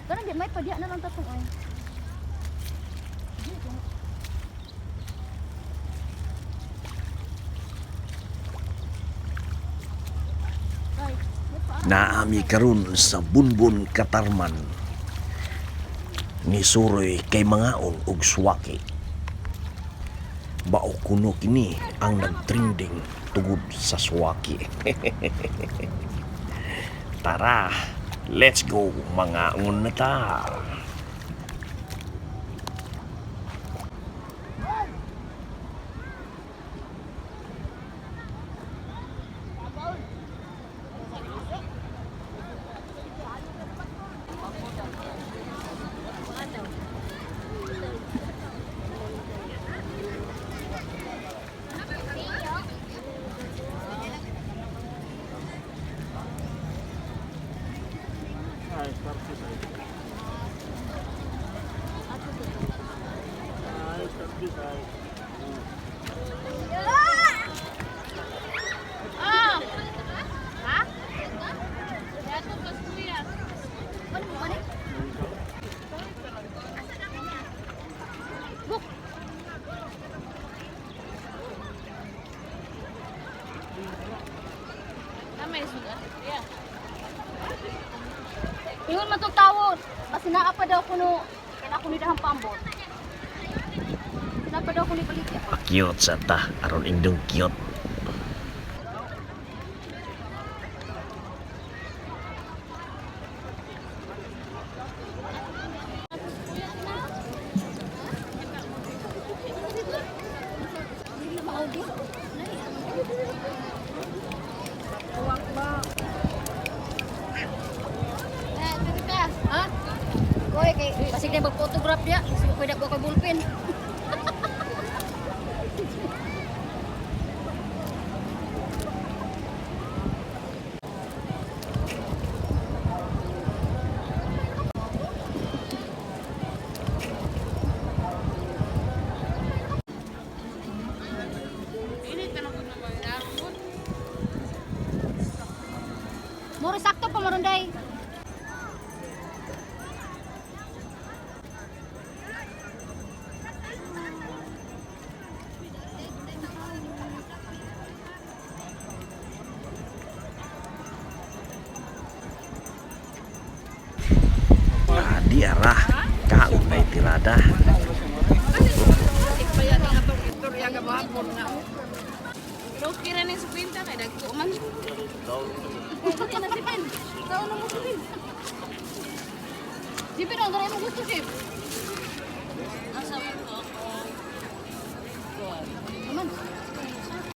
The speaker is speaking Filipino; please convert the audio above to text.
Karena di may padiya na lang tatong ay. Naami karon sa Bunbun Katarman ni Suroy kay mangaon og swaki. Bao kuno kini ang nagtrending tugod sa swaki. Tara, let's go mangaon na ta. Ingon man tong tawo, basi naa pa daw kuno, kaya ako ni dahang pambot. Naa pa daw kuno balik. Cute sa ta, aron indong cute. Ha? Koy kay basig na mag-photograph dia, so pwede ko kay bullpen. Mura sakto pa marunday. Di arah kaunay tirada. Pero kira ni sa pinta kay dagko man. Dagko na si Pin. Taon na mo si Pin. Si Pin ang garay mo gusto, Sip.